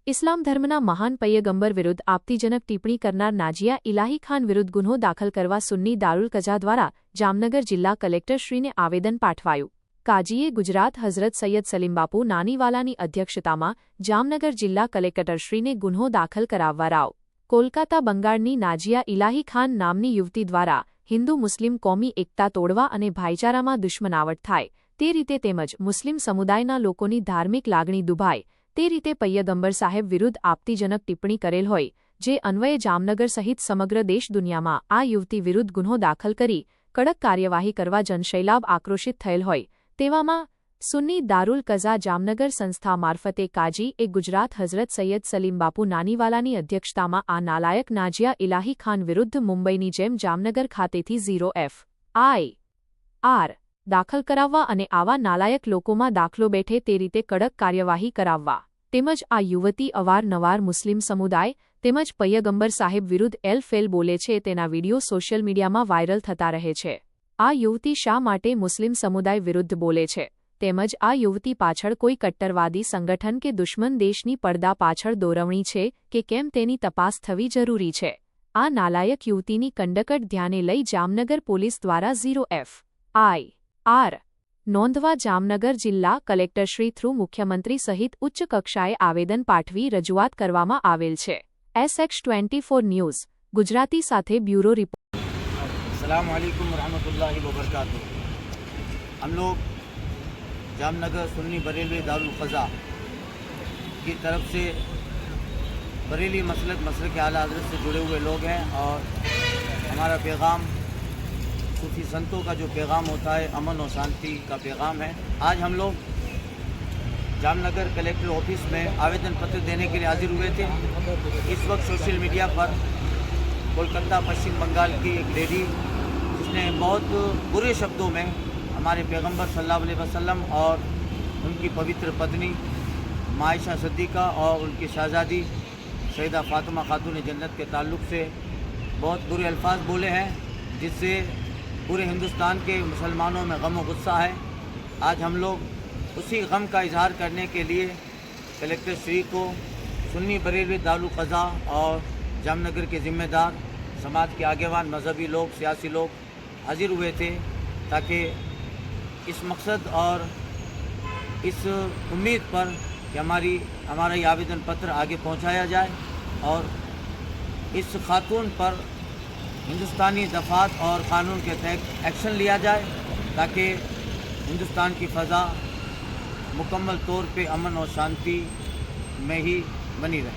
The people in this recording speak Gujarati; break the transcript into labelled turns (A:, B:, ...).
A: ઇસ્લામ ધર્મના મહાન પયગંબર વિરુદ્ધ આપત્તિજનક ટિપ્પણી કરનાર નાજિયા ઇલાહી ખાન વિરુદ્ધ ગુન્હો દાખલ કરવા સુન્ની દારુલ કઝા દ્વારા જામનગર જિલ્લા કલેક્ટરશ્રીને આવેદન પાઠવાયું. કાજીએ ગુજરાત હઝરત સૈયદ સલીમબાપુ નાનીવાલાની અધ્યક્ષતામાં જામનગર જિલ્લા કલેક્ટરશ્રીને ગુન્હો દાખલ કરાવવા રાવ. કોલકાતા બંગાળની નાજિયા ઇલાહી ખાન નામની યુવતી દ્વારા હિન્દુ મુસ્લિમ કોમી એકતા તોડવા અને ભાઈચારામાં દુશ્મનાવટ થાય તે રીતે તેમજ મુસ્લિમ સમુદાયના લોકોની ધાર્મિક લાગણી દુભાય તે રીતે પયગંબર સાહેબ વિરુદ્ધ આપત્તિજનક ટિપ્પણી કરેલ હોય, જે અન્વયે જામનગર સહિત સમગ્ર દેશ દુનિયામાં આ યુવતી વિરુદ્ધ ગુન્હો દાખલ કરી કડક કાર્યવાહી કરવા જનશૈલાબ આક્રોશિત થયેલ હોય, તેવામાં સુન્ની દારુલ કઝા જામનગર સંસ્થા મારફતે કાજી એ ગુજરાત હઝરત સૈયદ સલીમબાપુ નાનીવાલાની અધ્યક્ષતામાં આ નાલાયક નાજિયા ઇલાહી ખાન વિરુદ્ધ મુંબઈની જેમ જામનગર ખાતેથી 0FIR દાખલ કરાવવા અને આવા નાલાયક લોકોમાં દાખલો બેઠે તે રીતે કડક કાર્યવાહી કરાવવા તેમજ આ યુવતી અવારનવાર મુસ્લિમ સમુદાય તેમજ પયગંબર સાહેબ વિરુદ્ધ એલ-ફેલ બોલે છે તેના વિડીયો સોશિયલ મીડિયામાં વાયરલ થતા રહે છે. આ યુવતી શા માટે મુસ્લિમ સમુદાય વિરુદ્ધ બોલે છે તેમજ આ યુવતી પાછળ કોઈ કટ્ટરવાદી સંગઠન કે દુશ્મન દેશની પડદા પાછળ દોરવણી છે કે કેમ તેની તપાસ થવી જરૂરી છે. આ નાલાયક યુવતીની કંડકટ ધ્યાને લઈ જામનગર પોલીસ દ્વારા 0FIR નોંધવા જામનગર જિલ્લા કલેક્ટરશ્રી થ્રુ મુખ્યમંત્રી સહિત ઉચ્ચ કક્ષાએ આવેદન પાઠવી રજૂઆત કરવામાં આવેલ છે. SX24 ન્યૂઝ ગુજરાતી સાથે બ્યુરો રિપોર્ટ.
B: अस्सलाम वालेकुम रहमतुल्लाहि व बरकातुहू. हम लोग जामनगर सुन्नी बरेलवी दारुल क़ज़ा की तरफ से बरेली मसलक के आला हज़रत से जुड़े हुए लोग हैं और हमारा पैगाम सूफी संतों का जो पैगाम होता है अमन और शांति का पैगाम है. आज हम लोग जामनगर कलेक्टर ऑफिस में आवेदन पत्र देने के लिए हाजिर हुए थे. इस वक्त सोशल मीडिया पर कोलकाता पश्चिम बंगाल की एक लेडी जिसने बहुत बुरे शब्दों में हमारे पैगंबर सल्लल्लाहु अलैहि वसल्लम और उनकी पवित्र पत्नी मायशा सिद्दीक़ा और उनकी शहज़ादी सैयदा फ़ातिमा खातून जन्नत के ताल्लुक़ से बहुत बुरे अल्फाज बोले हैं, जिससे पूरे हिंदुस्तान के मुसलमानों में गम और गुस्सा है. आज हम लोग उसी गम का इजहार करने के लिए कलेक्टर श्री को सुन्नी बरेलवी दारुल क़ज़ा और जामनगर के ज़िम्मेदार समाज के आगेवान मजहबी लोग सियासी लोग हाजिर हुए थे, ताकि इस मकसद और इस उम्मीद पर कि हमारा ये आवेदन पत्र आगे पहुंचाया जाए और इस खातून पर हिंदुस्तानी दफ़ात और क़ानून के तहत एक्शन लिया जाए, ताकि हिंदुस्तान की फ़ज़ा मुकम्मल तौर पे अमन और शांति में ही बनी रहे.